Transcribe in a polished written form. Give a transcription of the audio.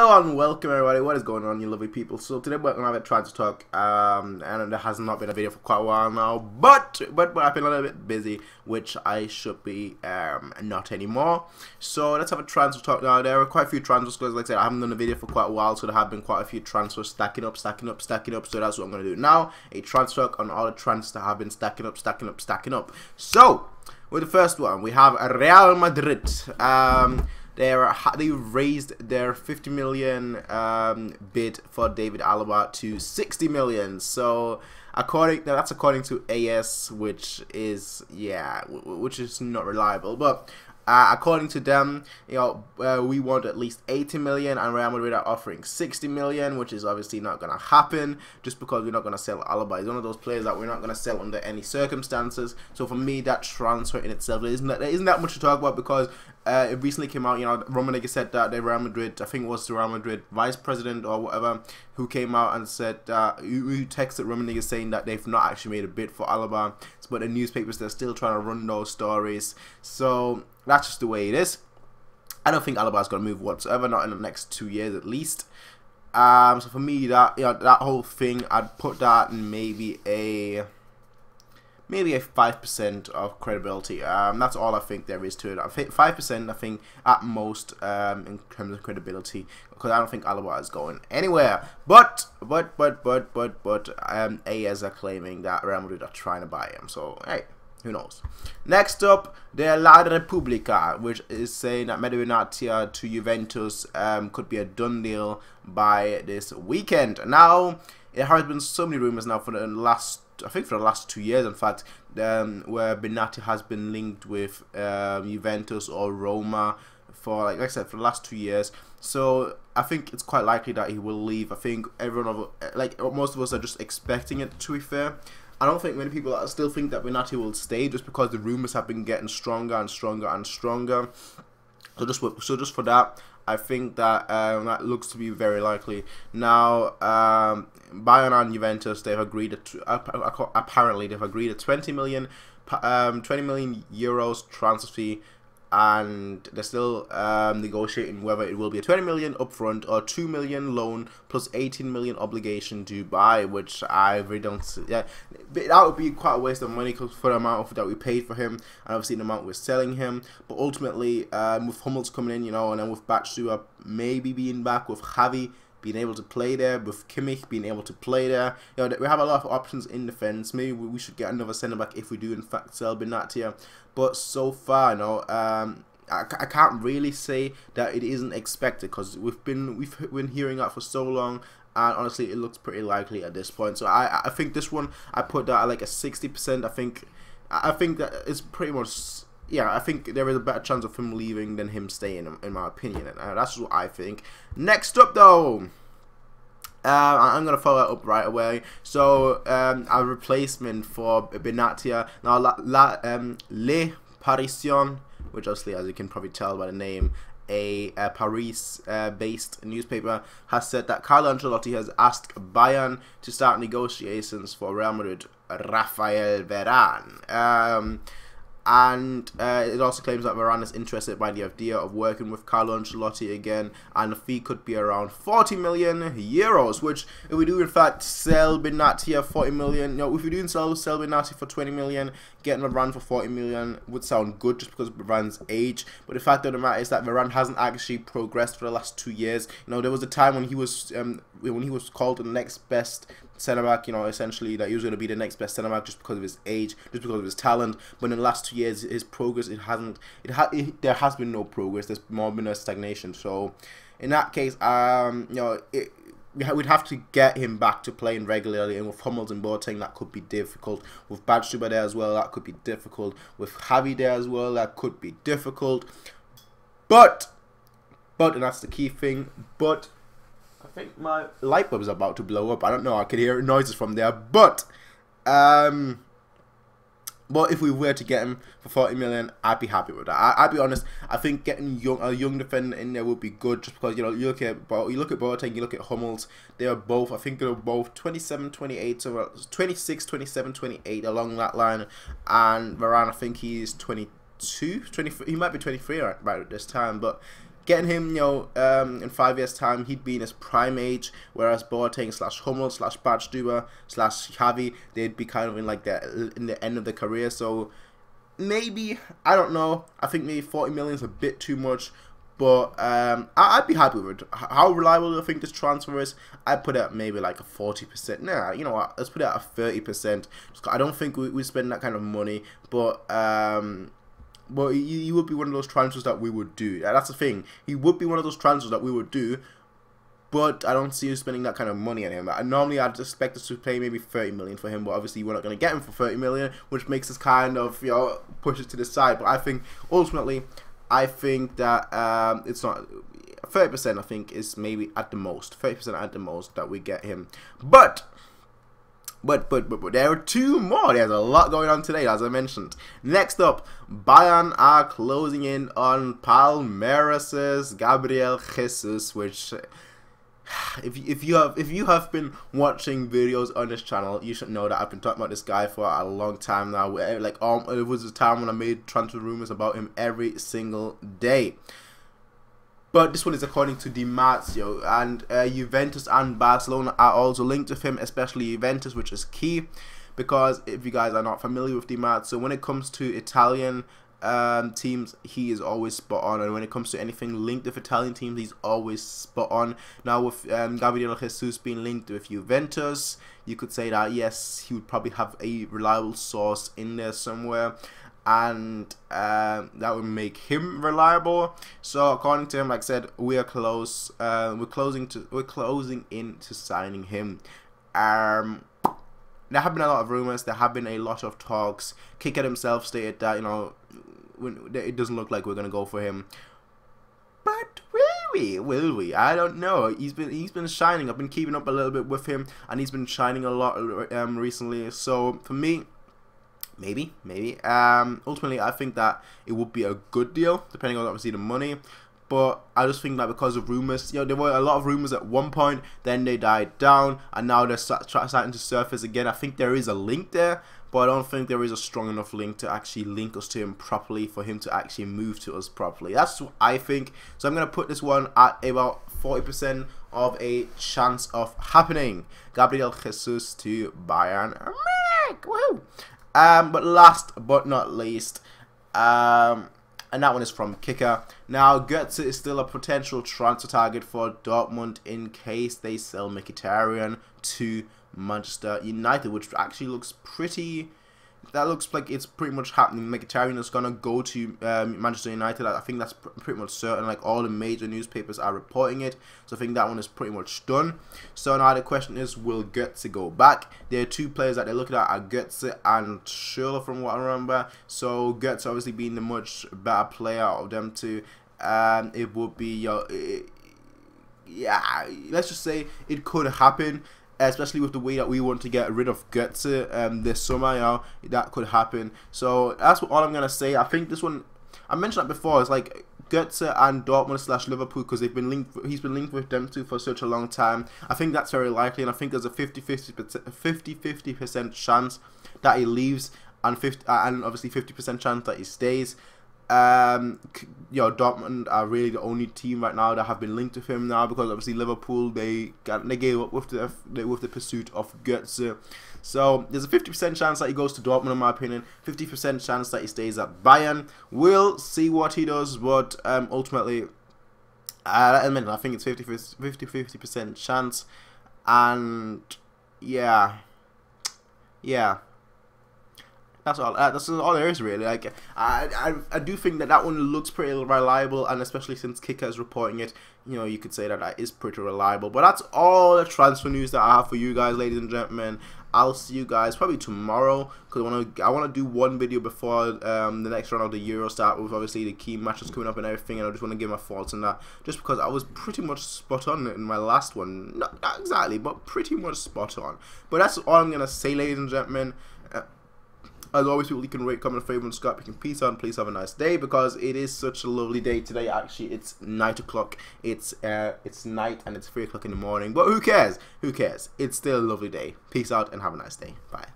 Hello and welcome everybody. What is going on, you lovely people? So today we're gonna have a transfer talk, and there has not been a video for quite a while now, but I've been a little bit busy, which I should be not anymore. So let's have a transfer talk now. There are quite a few transfers because, like I said, I haven't done a video for quite a while, so there have been quite a few transfers stacking up. So that's what I'm gonna do now. A transfer talk on all the transfers that have been stacking up. So with the first one, we have Real Madrid. They raised their 50 million bid for David Alaba to 60 million. So that's according to AS, which is not reliable, but according to them, we want at least 80 million, and Real Madrid are offering 60 million, which is obviously not going to happen, just because we're not going to sell Alaba. He's one of those players that we're not going to sell under any circumstances. So for me, that transfer in itself isn't that much to talk about, because it recently came out, Rummenigge said that the Real Madrid, I think it was the Real Madrid vice president or whatever, who came out and said, who texted Rummenigge saying that they've not actually made a bid for Alaba, but the newspapers, they're still trying to run those stories. So that's just the way it is. I don't think Alaba's going to move whatsoever, not in the next 2 years at least. So for me, that whole thing, I'd put that in maybe a 5% of credibility. That's all I think there is to it. I think 5%, I think, at most, in terms of credibility, because I don't think Alaba is going anywhere. But AS are claiming that Real Madrid are trying to buy him. So hey, who knows? Next up, the La Repubblica, which is saying that Medel Benatia to Juventus could be a done deal by this weekend. Now, there has been so many rumors now for the last 2 years, in fact, where Benatia has been linked with Juventus or Roma for, like I said, for the last 2 years. So I think it's quite likely that he will leave. I think most of us are just expecting it, to be fair. I don't think many people still think that Benatia will stay, just because the rumors have been getting stronger and stronger and stronger. So just for that, I think that that looks to be very likely. Now, Bayern and Juventus, they've agreed apparently they've agreed a 20 million euros transfer fee, and they're still negotiating whether it will be a 20 million upfront or 2 million loan plus 18 million obligation to buy, which I really don't see. Yeah, that would be quite a waste of money for the amount that we paid for him, and obviously the amount we're selling him. But ultimately, with Hummels coming in, and then with Batshuayi maybe being back, with Javi being able to play there, with Kimmich being able to play there, we have a lot of options in defense. Maybe we should get another centre back if we do in fact sell Benatia. But so far, I can't really say that it isn't expected, because we've been hearing that for so long, and honestly, it looks pretty likely at this point. So I think this one, I put that at like a 60%. I think that it's pretty much. Yeah, I think there is a better chance of him leaving than him staying, in my opinion. And that's what I think. Next up, though, I'm going to follow that up right away. So, a replacement for Benatia. Now, Le Parisien, which obviously, as you can probably tell by the name, a Paris-based newspaper, has said that Carlo Ancelotti has asked Bayern to start negotiations for Real Madrid Rafael Varane. And it also claims that Varane is interested by the idea of working with Carlo Ancelotti again, and the fee could be around 40 million euros, which, if we do in fact sell Benatia 40 million, if we do sell Benatia for 20 million, getting Varane for 40 million would sound good, just because of Varane's age. But the fact of the matter is that Varane hasn't actually progressed for the last 2 years. There was a time when he was called the next best centre back, essentially that he was going to be the next best centre back just because of his age, just because of his talent. But in the last 2 years, his progress, there has been no progress. There's more been a stagnation. So in that case, we'd have to get him back to playing regularly, and with Hummels and Boateng, that could be difficult. With Batshuayi there as well, that could be difficult. With Javi there as well, that could be difficult. But and that's the key thing. But I think my light bulb is about to blow up. I don't know. I can hear noises from there. But if we were to get him for 40 million, I'd be happy with that. I'd be honest. I think getting a young defender in there would be good, just because you look at Boateng, you look at Hummels. They are both. I think they're both 27, 28, so 26, 27, 28 along that line. And Varane, I think he's 22, 23. He might be 23 right at this time, but getting him, in 5 years' time, he'd be in his prime age, whereas Boateng / Hummel / Badstuber / Xavi, they'd be kind of in like in the end of the career. So maybe, I don't know. I think maybe 40 million is a bit too much. But I'd be happy with it. How reliable do I think this transfer is? I'd put it at maybe like a 40%. Nah, you know what? Let's put it at a 30%. I don't think we spend that kind of money. But he would be one of those transfers that we would do. That's the thing. He would be one of those transfers that we would do. But I don't see you spending that kind of money on him. Normally, I'd expect us to pay maybe 30 million for him. But obviously, we're not going to get him for 30 million. Which makes us kind of, push it to the side. But I think, ultimately, I think that it's not 30%. I think is maybe at the most 30% at the most that we get him. But there are two more. There's a lot going on today, as I mentioned. Next up, Bayern are closing in on Palmeiras' Gabriel Jesus, which, if you have been watching videos on this channel, you should know that I've been talking about this guy for a long time now. Like, it was a time when I made transfer rumors about him every single day. But this one is according to Di Marzio, and Juventus and Barcelona are also linked with him, especially Juventus, which is key, because if you guys are not familiar with Di Marzio, when it comes to Italian teams, he is always spot on, and when it comes to anything linked with Italian teams, he's always spot on. Now with Gabriel Jesus being linked with Juventus, you could say that yes, he would probably have a reliable source in there somewhere, and that would make him reliable. So according to him, like I said, we are close. We're closing into signing him. There have been a lot of rumors. There have been a lot of talks. Kicker himself stated that it doesn't look like we're gonna go for him. But will we? I don't know. He's been shining. I've been keeping up a little bit with him, and he's been shining a lot recently. So for me, maybe. Ultimately, I think that it would be a good deal, depending on obviously the money. But I just think that because of rumors, there were a lot of rumors at one point, then they died down, and now they're starting to surface again. I think there is a link there, but I don't think there is a strong enough link to actually link us to him properly for him to actually move to us properly. That's what I think. So I'm going to put this one at about 40% of a chance of happening. Gabriel Jesus to Bayern. Woohoo! But last but not least, and that one is from Kicker. Now, Götze is still a potential transfer target for Dortmund in case they sell Mkhitaryan to Manchester United, which actually looks pretty... That looks like it's pretty much happening. Mkhitaryan is going to go to Manchester United. I think that's pretty much certain. Like, all the major newspapers are reporting it. So I think that one is pretty much done. So now the question is, will Götze go back? There are two players that they're looking at are Götze and Schürrle, from what I remember. So Götze obviously being the much better player out of them two. It would be... yeah, let's just say it could happen. Especially with the way that we want to get rid of Götze this summer, that could happen. So that's all I'm gonna say. I think this one, I mentioned that before, it's like Götze and Dortmund / Liverpool, because they've been linked. He's been linked with them two for such a long time. I think that's very likely, and I think there's a 50-50% chance that he leaves, and obviously 50% chance that he stays. Dortmund are really the only team right now that have been linked with him now, because obviously Liverpool, they gave up with the pursuit of Götze. So there's a 50% chance that he goes to Dortmund, in my opinion. 50% chance that he stays at Bayern. We'll see what he does, but ultimately, I think it's 50% chance, and yeah. That's all there is, really. Like, I do think that one looks pretty reliable, and especially since Kicker is reporting it, you could say that is pretty reliable. But that's all the transfer news that I have for you guys, ladies and gentlemen. I'll see you guys probably tomorrow, because I want to do one video before the next round of the Euro start, with obviously the key matches coming up and everything, and I just want to give my thoughts on that, just because I was pretty much spot on in my last one. Not exactly, but pretty much spot on. But that's all I'm going to say, ladies and gentlemen. As always, people, you can rate, comment, favorite, and subscribe. You can peace out and please have a nice day, because it is such a lovely day today. Actually, it's 9 o'clock. It's night, and it's 3 o'clock in the morning. But who cares? Who cares? It's still a lovely day. Peace out and have a nice day. Bye.